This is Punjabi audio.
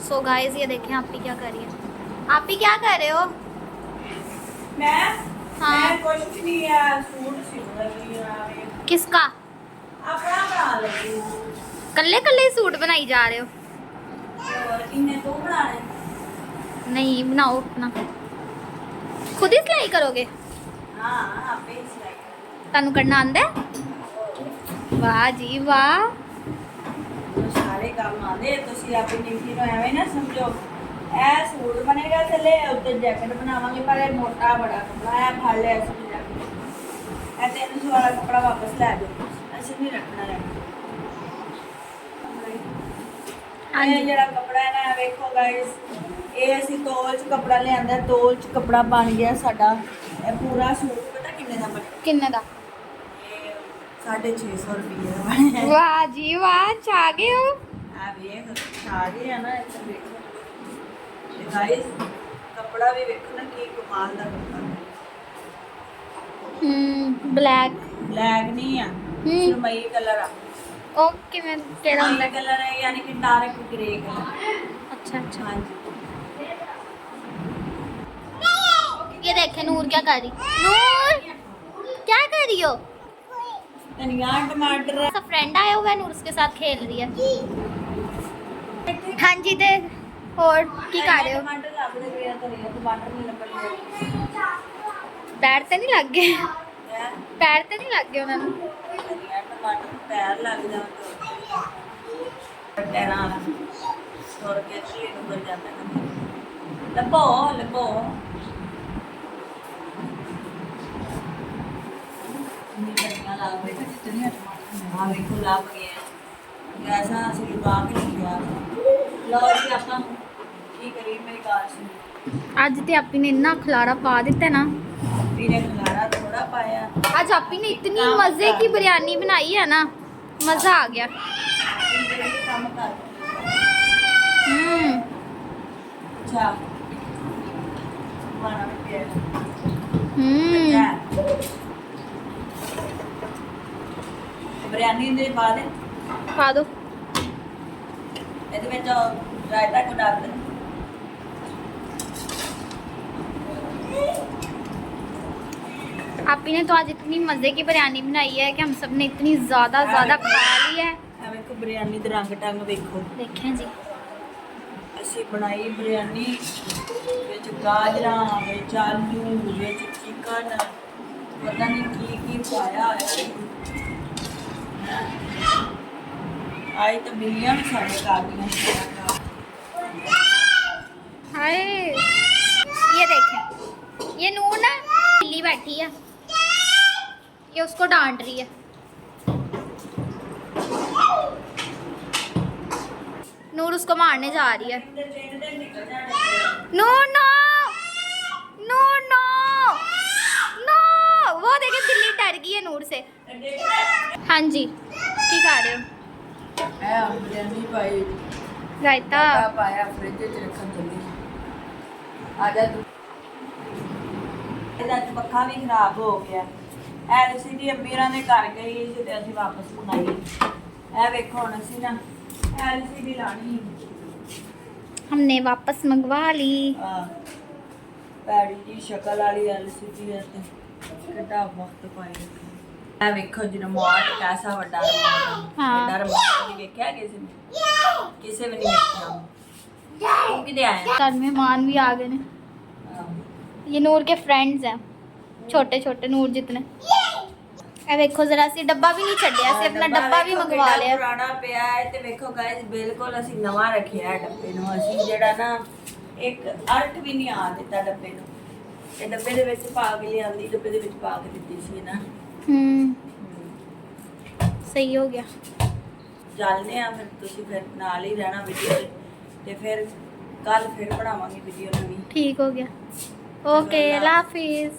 सो गाइस ये देखें आप ही क्या कर रही है। आप ही क्या कर रहे हो? मैं हाँ। मैं कुछ भी नहीं है, सूट सिल रही है। किसका? अपना बना लगी कल्ले कल्ले सूट बनाई जा रहे हो? और किन्ने तो बनाने। नहीं बनाओ अपना, खुद ही सिलाई करोगे? हाँ आपे ही सिलाई तानू करना आंदा है? वाह जी वाह। तो सारे काम आंदे। ਤੁਸੀਂ ਆਪਣੀ ਨਿੱਕੀ ਨੂੰ ਐਵੇਂ ਨਾ ਸਮਝੋ ਇਹ ਸੂਟ ਬਣੇਗਾ ਥੱਲੇ ਉੱਤੇ ਜੈਕਟ ਬਣਾਵਾਂਗੇ ਪਰ ਇਹ ਮੋਟਾ ਬੜਾ ਕੱਪੜਾ ਹੈ। ਫੜ ਲਿਆ ਸੀ ਜੈਕਟ ਇਹ 300 ਵਾਲਾ ਕੱਪੜਾ ਵਾਪਸ ਲੈ ਜਾਓ, ਅਸੀਂ ਨਹੀਂ ਰੱਖਣਾ ਹੈ। ਇਹ ਜਿਹੜਾ ਕੱਪੜਾ ਹੈ ਨਾ ਵੇਖੋ ਗਾਇਸ, ਇਹ ਅਸੀਂ ਤੋਲ ਚ ਕੱਪੜਾ ਲਿਆਂਦਾ, ਤੋਲ ਚ ਕੱਪੜਾ ਬਣ ਗਿਆ ਸਾਡਾ। ਇਹ ਪੂਰਾ ਸੂਟ ਪਤਾ ਕਿੰਨੇ ਦਾ ਬਣਿਆ? किन्ने दा? 650 ਰੁਪਏ ਦਾ ਬਣਿਆ। वाह जी वाह, छा गए हो। ਆ ਵੇਖ ਛਾ ਗਏ ਆ ਨਾ ਇੱਥੇ ਵੇਖੋ। ਤੇ ਗਾਇਸ ਕੱਪੜਾ ਵੀ ਵੇਖੋ ਨਾ ਕੀ ਕਮਾਲ ਦਾ ਕੱਪੜਾ। ब्लैक ਬਲੈਕ ਨਹੀਂ ਆ, ਸੁਰਮਈ ਕਲਰ ਆ। ओके मैं केड़ा ਸੁਰਮਈ ਹੁੰਦਾ? ਕਲਰ ਹੈ ਯਾਨੀ ਕਿ ਡਾਰਕ ਗ੍ਰੇ ਕਲਰ। अच्छा अच्छा। ਹਾਂਜੀ ये देखे नूर क्या कर रही? नूर क्या कर रही हो? ਧਨੀਆ ਟਮਾटर उसका फ्रेंड आया हुआ है, नूर उसके साथ खेल रही है। हाँ जी ते और की कर रहे हो? ਟਮਾਟਰ ਲੱਗਦੇ ਪਏ ਆ, ਧਨੀਆ ਟਮਾਟਰ ਨਹੀਂ ਲੱਗਣਗੇ। पैर ते नहीं लग गए? ਹੈ पैर ते नहीं लग गए उन्होंने? ਧਨੀਆ ਟਮਾਟਰ ਨੂੰ ਪੈਰ ਲੱਗ ਜਾਂਦਾ ਪੈਰਾਂ ਸੁਰ ਕੇ ਚੀਜ਼ ਨੂੰ ਕਰ ਜਾਂਦਾ ਨਾ। ਲੱਭੋ ਲੱਭੋ ਨਹੀਂ ਧਨੀਆ ਲੱਗ ਰਿਹਾ ਤੇ ਧਨੀਆ ਟਮਾਟਰ ਆ ਵੇਖੋ ਲੱਭ ਗਿਆ। ਐਸਾ ਅਸੀਂ ਲੁਕਾ ਕੇ ਰੱਖਿਆ। ਲਓ ਜੀ ਆਪਾਂ ਕੀ ਕਰੀਏ, ਮੇਰੀ ਗੱਲ ਸੁਣੋ। आज ते आपी ने इतना खलारा पा दिता है ना। ਵੀਰੇ ਖਲਾਰਾ ਥੋੜਾ ਪਾਇਆ। आज आपी ने इतनी मजे की बिरयानी बनाई है ना, मजा आ गया। ਵੀਰੇ ਕੰਮ ਕਰ। हम्म ਅੱਛਾ ਮਾਣਾ ਵੀ ਪਿਆ। ਬਿਰਿਆਨੀ ਦੇ ਬਾਅਦ पा दो। ਇਹਦੇ ਵਿੱਚ ਰਾਇਤਾ ਕੋ ਡਾਲ ਦੇ। आपी ने तो आज इतनी मजे की बिरयानी बनाई है कि हम सब ने इतनी ज्यादा खा ली है। ਆ ਵੇਖੋ ਬਿਰਿਆਨੀ ਦੇ ਰੰਗ ਟੰਗ ਵੇਖੋ। देखें जी, ਅਸੀਂ ਬਣਾਈ ਬਿਰਿਆਨੀ ਵਿੱਚ ਗਾਜਰਾਂ, ਵਿੱਚ ਆਲੂ, ਵਿੱਚ ਚਿਕਨ, ਪਤਾ ਨਹੀਂ ਕੀ ਪਾਇਆ ਹੋਇਆ। ਆਈ ਤਾਂ ਬਿੱਲੀਆਂ ਵੀ ਸਾਡੇ ਘਰ ਦੀਆਂ। हाय ये देखें, ये नूर ना बिल्ली बैठी है, ये उसको डांट रही है। नूर उसको मारने जा रही है। नूर नो, नूर नो, नो। वो देखे बिल्ली डर गई है नूर से। हाँ जी की कर रहे हो? ਇਹ ਬਿਰਿਆਨੀ ਪਾਈ, रायता ਪਾਇਆ ਫ੍ਰਿਜ 'ਚ ਰੱਖਣ ਚੱਲੀ। ਆ ਜਾ ਤੂੰ। ਇਹਦਾ ਪੱਖਾ ਵੀ ਖਰਾਬ ਹੋ ਗਿਆ। ਐਲਸੀਡੀ ਅਮੀਰਾਂ ਦੇ ਘਰ ਗਈ ਸੀ ਤੇ ਅਸੀਂ ਵਾਪਸ ਮੰਗਾਈ। ਇਹ ਵੇਖੋ ਹੁਣ ਅਸੀਂ ਨਾ ਐਲਸੀਡੀ ਲਾਣੀ। हमने वापस मंगवा ली। ਪੈੜੀ ਦੀ ਸ਼ਕਲ ਵਾਲੀ ਐਲਸੀਡੀ ਹੈ ਤੇ ਕਿੱਡਾ ਵਕਤ ਪਾਈ ਰੱਖਿਆ। ਇਹ ਵੇਖੋ ਜੀ ਰਿਮੋਟ ਕੈਸਾ ਵੱਡਾ ਰਿਮੋਟ। ਹਾਂ। ਵੱਡਾ ਰਿਮੋਟ ਨਹੀਂ ਵੇਖਿਆ ਕਿਸੇ ਨੇ, ਕਿਸੇ ਵੀ ਨਹੀਂ ਵੇਖਿਆ। ਤੂੰ ਕਿਤੇ ਆਇਆ? घर मेहमान भी आ गए ने। ये नूर के फ्रेंड्स हैं, छोटे छोटे नूर जितने। ए देखो जरा सी डब्बा भी नहीं छड्या, से अपना डब्बा भी ਵੇਖੋ मंगवा ਕਿੰਨਾ लिया। ਪੁਰਾਣਾ ਪਿਆ ਹੈ ਤੇ ਵੇਖੋ ਗਾਇਸ ਬਿਲਕੁਲ ਅਸੀਂ ਨਵਾਂ ਰੱਖਿਆ ਹੈ ਡੱਬੇ ਨੂੰ। ਅਸੀਂ ਜਿਹੜਾ ਨਾ ਇੱਕ ਅਰਥ ਵੀ ਨਹੀਂ ਆ ਦਿੱਤਾ ਡੱਬੇ ਨੂੰ। ਤੇ ਡੱਬੇ ਦੇ ਵਿੱਚ ਪਾ ਕੇ ਲਿਆਂਦੀ, ਡੱਬੇ ਦੇ ਵਿੱਚ ਪਾ ਕੇ ਦਿੱਤੀ ਸੀ ਨਾ। सही हो गया। ਚੱਲਦੇ ਆ ਫਿਰ, ਤੁਸੀਂ ਫਿਰ ਨਾਲ ਹੀ ਰਹਿਣਾ ਵੀਡੀਓ ਦੇ ਤੇ ਫਿਰ ਕੱਲ ਫਿਰ ਬਣਾਵਾਂਗੇ ਵੀਡੀਓ ਨਵੀਂ। ठीक हो गया। ओके, अल्लाह हाफिज।